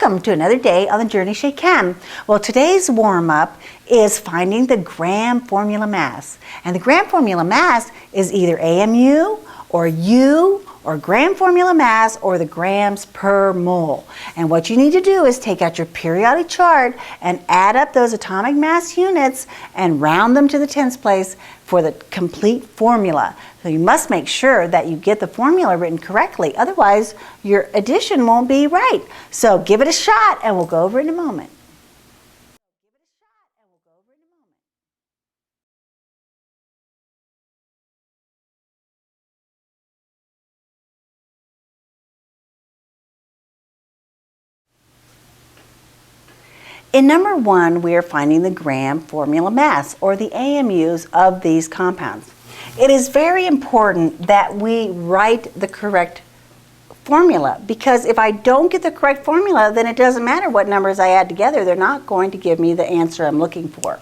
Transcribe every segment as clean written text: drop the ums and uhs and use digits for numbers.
Welcome to another day on the Journey Chez Chem. Well, today's warm-up is finding the gram formula mass. And the gram formula mass is either AMU or U or gram formula mass or the grams per mole. And what you need to do is take out your periodic chart and add up those atomic mass units and round them to the tens place for the complete formula. So you must make sure that you get the formula written correctly. Otherwise, your addition won't be right. So give it a shot and we'll go over it in a moment. In number 1, we are finding the gram formula mass, or the AMUs of these compounds. It is very important that we write the correct formula, because if I don't get the correct formula, then it doesn't matter what numbers I add together. They're not going to give me the answer I'm looking for.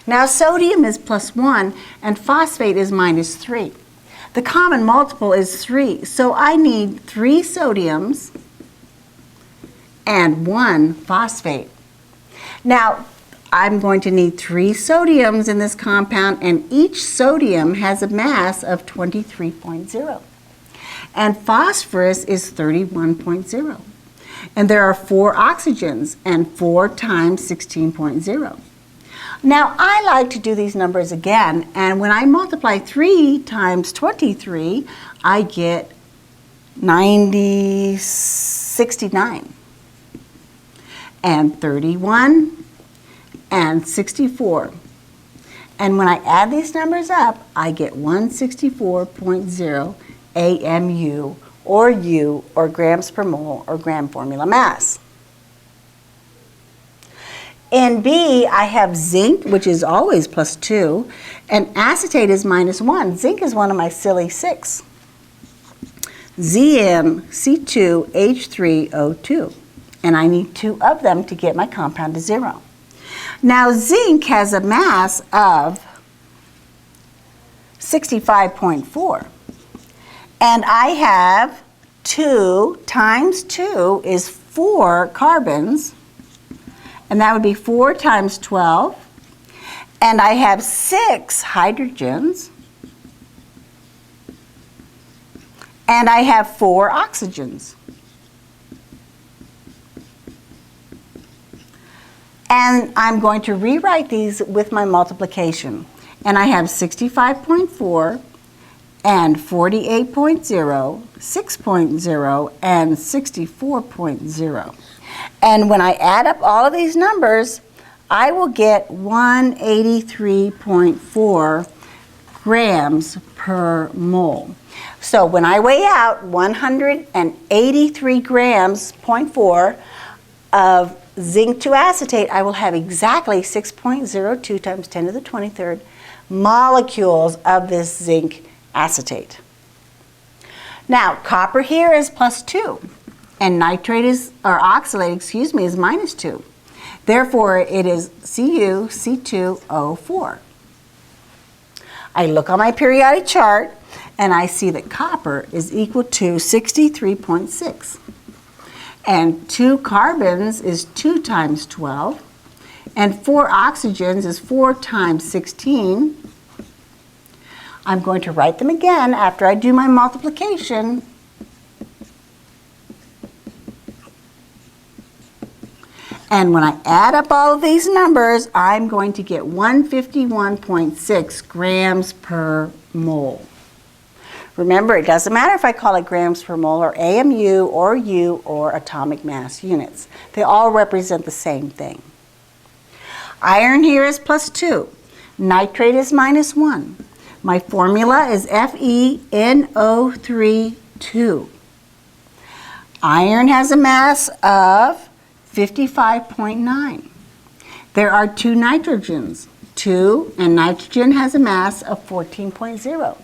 Now, sodium is +1 and phosphate is -3. The common multiple is 3, so I need 3 sodiums and 1 phosphate. Now, I'm going to need 3 sodiums in this compound, and each sodium has a mass of 23.0. And phosphorus is 31.0. And there are 4 oxygens, and 4 times 16.0. Now, I like to do these numbers again, and when I multiply 3 times 23, I get 69. And 31 and 64. And when I add these numbers up, I get 164.0 AMU or U or grams per mole or gram formula mass. In B, I have zinc, which is always +2, and acetate is -1. Zinc is one of my silly 6. ZnC2H3O2. And I need 2 of them to get my compound to 0. Now, zinc has a mass of 65.4. And I have 2 times 2 is 4 carbons. And that would be 4 times 12. And I have 6 hydrogens. And I have 4 oxygens. And I'm going to rewrite these with my multiplication. And I have 65.4 and 48.0, 6.0, and 64.0. And when I add up all of these numbers, I will get 183.4 grams per mole. So when I weigh out 183 grams, 0.4 of zinc to acetate, I will have exactly 6.02 times 10 to the 23rd molecules of this zinc acetate. Now, copper here is +2, and nitrate is, or oxalate, excuse me, is -2. Therefore, it is CuC2O4. I look on my periodic chart, and I see that copper is equal to 63.6. And 2 carbons is 2 times 12. And 4 oxygens is 4 times 16. I'm going to write them again after I do my multiplication. And when I add up all of these numbers, I'm going to get 151.6 grams per mole. Remember, it doesn't matter if I call it grams per mole or AMU or U or atomic mass units. They all represent the same thing. Iron here is +2. Nitrate is -1. My formula is FeNO3(2). Iron has a mass of 55.9. There are 2 nitrogens, 2, and nitrogen has a mass of 14.0.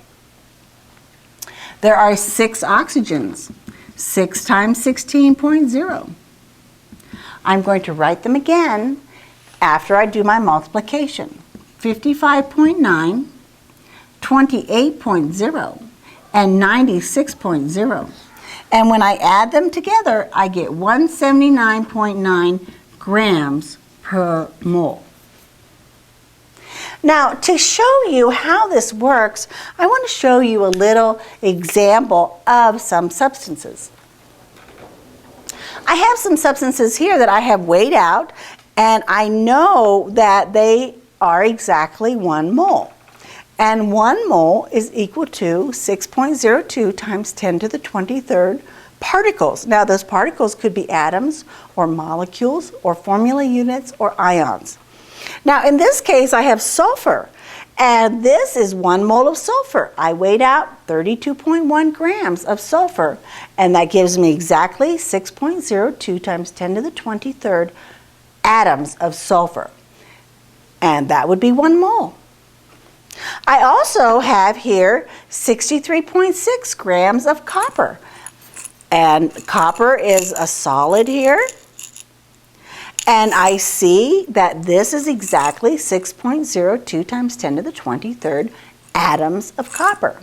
There are 6 oxygens, 6 times 16.0. I'm going to write them again after I do my multiplication. 55.9, 28.0, and 96.0. And when I add them together, I get 179.9 grams per mole. Now, to show you how this works, I want to show you a little example of some substances. I have some substances here that I have weighed out, and I know that they are exactly 1 mole. And 1 mole is equal to 6.02 times 10 to the 23rd particles. Now, those particles could be atoms or molecules or formula units or ions. Now, in this case, I have sulfur, and this is 1 mole of sulfur. I weighed out 32.1 grams of sulfur, and that gives me exactly 6.02 times 10 to the 23rd atoms of sulfur. And that would be 1 mole. I also have here 63.6 grams of copper. And copper is a solid here. And I see that this is exactly 6.02 times 10 to the 23rd atoms of copper.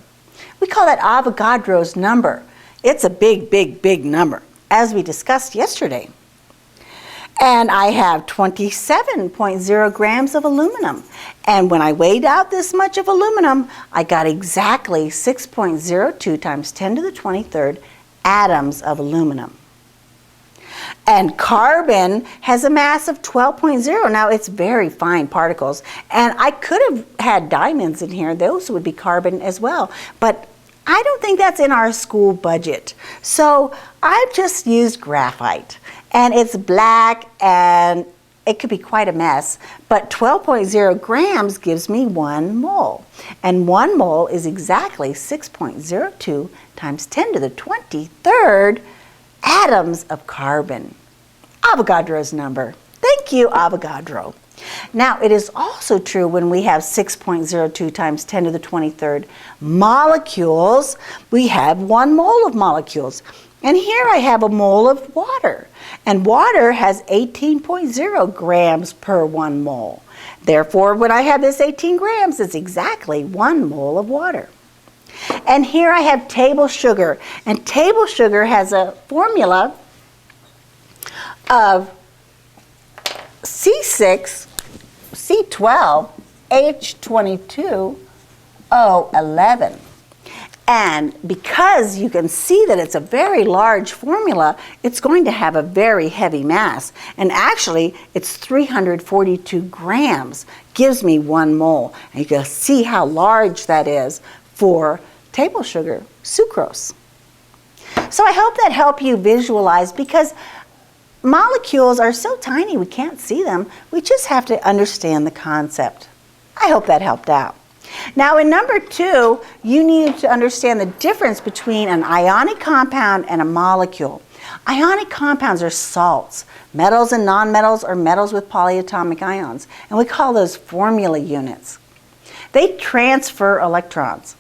We call that Avogadro's number. It's a big, big, big number, as we discussed yesterday. And I have 27.0 grams of aluminum. And when I weighed out this much of aluminum, I got exactly 6.02 times 10 to the 23rd atoms of aluminum. And carbon has a mass of 12.0. Now, it's very fine particles. And I could have had diamonds in here. Those would be carbon as well. But I don't think that's in our school budget. So I've just used graphite. And it's black, and it could be quite a mess. But 12.0 grams gives me 1 mole. And 1 mole is exactly 6.02 times 10 to the 23rd atoms of carbon. Avogadro's number. Thank you, Avogadro. Now, it is also true when we have 6.02 times 10 to the 23rd molecules, we have 1 mole of molecules. And here I have a mole of water. And water has 18.0 grams per 1 mole. Therefore, when I have this 18 grams, it's exactly 1 mole of water. And here I have table sugar. And table sugar has a formula of C6, C12, H22O11. And because you can see that it's a very large formula, it's going to have a very heavy mass. And actually, it's 342 grams, gives me 1 mole. And you can see how large that is for table sugar, sucrose. So I hope that helped you visualize, because molecules are so tiny we can't see them. We just have to understand the concept. I hope that helped out. Now, in number 2, you need to understand the difference between an ionic compound and a molecule. Ionic compounds are salts, metals and nonmetals, or metals with polyatomic ions, and we call those formula units. They transfer electrons.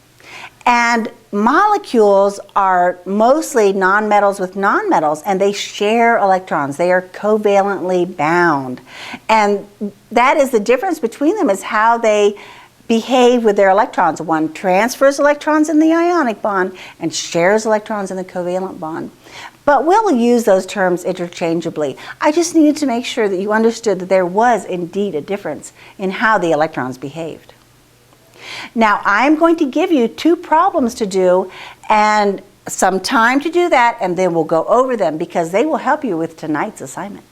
And molecules are mostly nonmetals with nonmetals, and they share electrons. They are covalently bound. And that is the difference between them, is how they behave with their electrons. One transfers electrons in the ionic bond and shares electrons in the covalent bond. But we'll use those terms interchangeably. I just needed to make sure that you understood that there was indeed a difference in how the electrons behaved. Now, I'm going to give you 2 problems to do and some time to do that, and then we'll go over them because they will help you with tonight's assignment.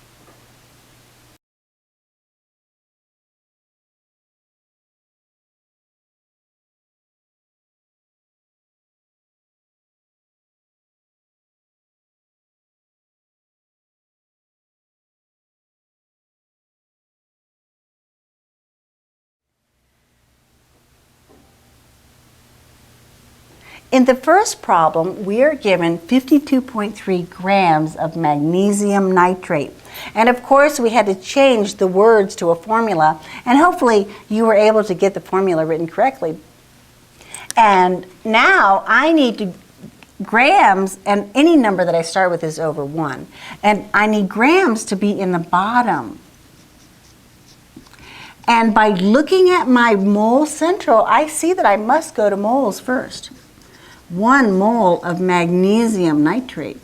In the first problem, we are given 52.3 grams of magnesium nitrate. And of course, we had to change the words to a formula, and hopefully you were able to get the formula written correctly. And now I need to grams, and any number that I start with is over 1. And I need grams to be in the bottom. And by looking at my mole central, I see that I must go to moles first. 1 mole of magnesium nitrate.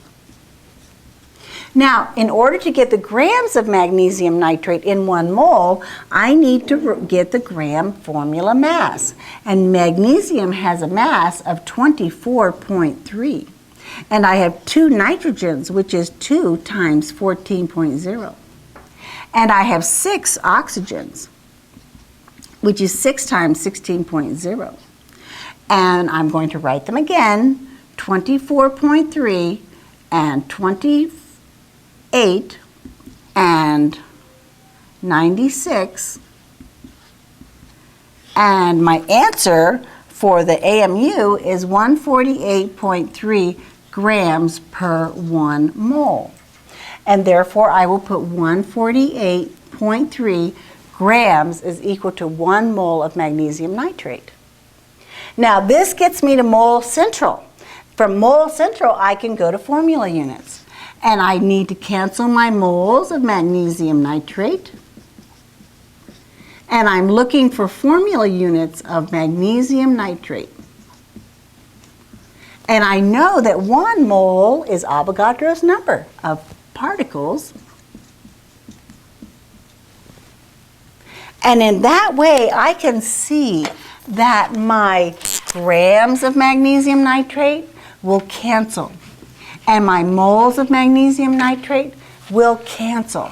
Now, in order to get the grams of magnesium nitrate in 1 mole, I need to get the gram formula mass. And magnesium has a mass of 24.3. And I have 2 nitrogens, which is 2 times 14.0. And I have 6 oxygens, which is 6 times 16.0. And I'm going to write them again, 24.3 and 28 and 96. And my answer for the AMU is 148.3 grams per 1 mole. And therefore, I will put 148.3 grams is equal to 1 mole of magnesium nitrate. Now, this gets me to mole central. From mole central, I can go to formula units. And I need to cancel my moles of magnesium nitrate. And I'm looking for formula units of magnesium nitrate. And I know that 1 mole is Avogadro's number of particles. And in that way, I can see that my grams of magnesium nitrate will cancel. And my moles of magnesium nitrate will cancel.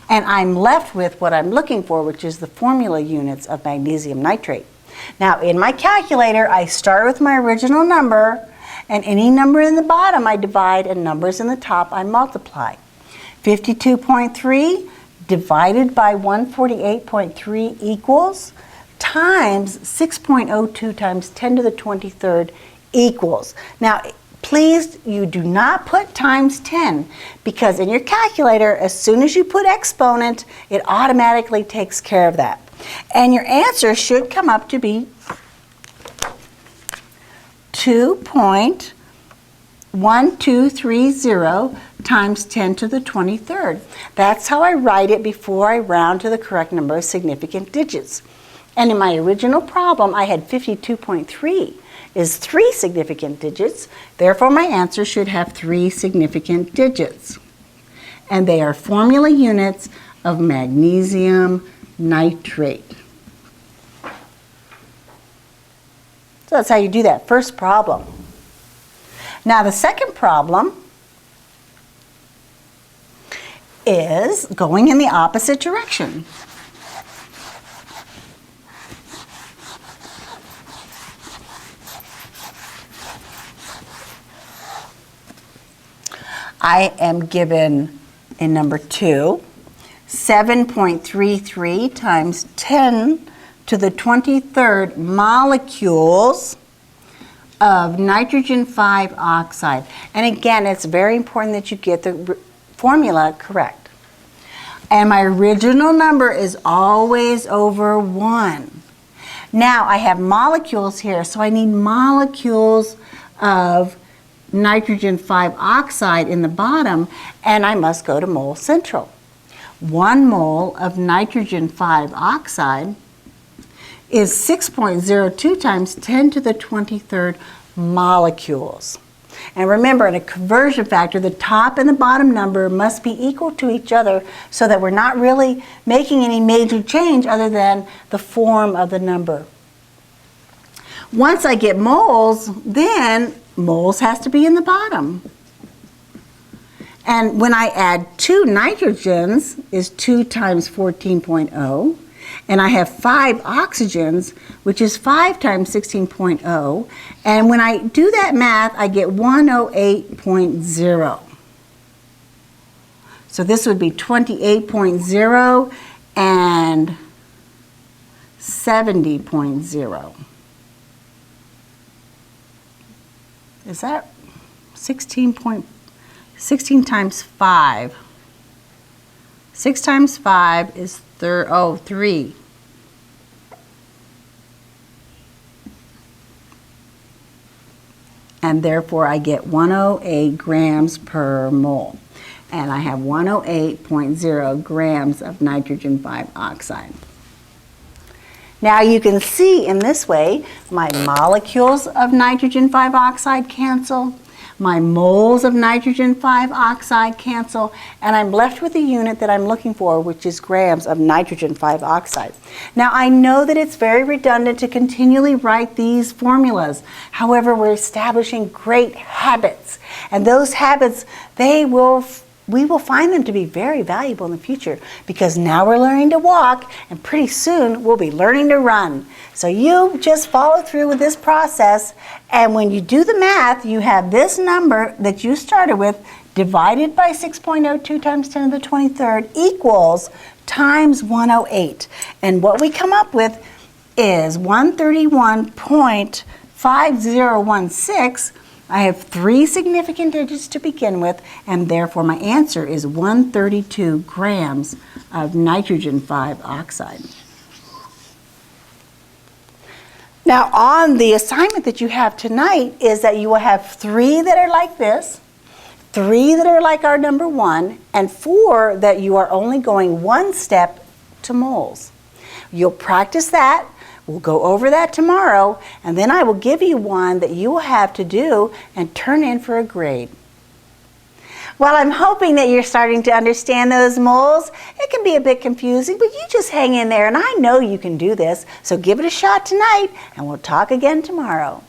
And I'm left with what I'm looking for, which is the formula units of magnesium nitrate. Now, in my calculator, I start with my original number, and any number in the bottom I divide, and numbers in the top I multiply. 52.3 divided by 148.3 equals times 6.02 times 10 to the 23rd equals. Now, please, you do not put times 10, because in your calculator, as soon as you put exponent, it automatically takes care of that. And your answer should come up to be 2.1230 times 10 to the 23rd. That's how I write it before I round to the correct number of significant digits. And in my original problem, I had 52.3 is 3 significant digits. Therefore, my answer should have 3 significant digits. And they are formula units of magnesium nitrate. So that's how you do that first problem. Now, the second problem is going in the opposite direction. I am given in number 2, 7.33 times 10 to the 23rd molecules of nitrogen 5 oxide. And again, it's very important that you get the formula correct. And my original number is always over 1. Now I have molecules here, so I need molecules of nitrogen 5 oxide in the bottom, and I must go to mole central. 1 mole of nitrogen 5 oxide is 6.02 times 10 to the 23rd molecules. And remember, in a conversion factor, the top and the bottom number must be equal to each other so that we're not really making any major change other than the form of the number. Once I get moles, then moles has to be in the bottom. And when I add 2 nitrogens is 2 times 14.0. And I have 5 oxygens, which is 5 times 16.0. And when I do that math, I get 108.0. So this would be 28.0 and 70.0. Is that 16 times 5? 6 times 5 is 3. And therefore I get 108 grams per mole. And I have 108.0 grams of nitrogen 5 oxide. Now you can see in this way, my molecules of nitrogen 5 oxide cancel, my moles of nitrogen 5 oxide cancel, and I'm left with the unit that I'm looking for, which is grams of nitrogen 5 oxide. Now I know that it's very redundant to continually write these formulas. However, we're establishing great habits, and those habits, we will find them to be very valuable in the future, because now we're learning to walk, and pretty soon we'll be learning to run. So you just follow through with this process, and when you do the math, you have this number that you started with divided by 6.02 times 10 to the 23rd equals times 108. And what we come up with is 131.5016. I have 3 significant digits to begin with, and therefore my answer is 132 grams of nitrogen 5 oxide. Now on the assignment that you have tonight is that you will have 3 that are like this, 3 that are like our number 1, and 4 that you are only going 1 step to moles. You'll practice that. We'll go over that tomorrow, and then I will give you one that you will have to do and turn in for a grade. Well, I'm hoping that you're starting to understand those moles. It can be a bit confusing, but you just hang in there, and I know you can do this. So give it a shot tonight, and we'll talk again tomorrow.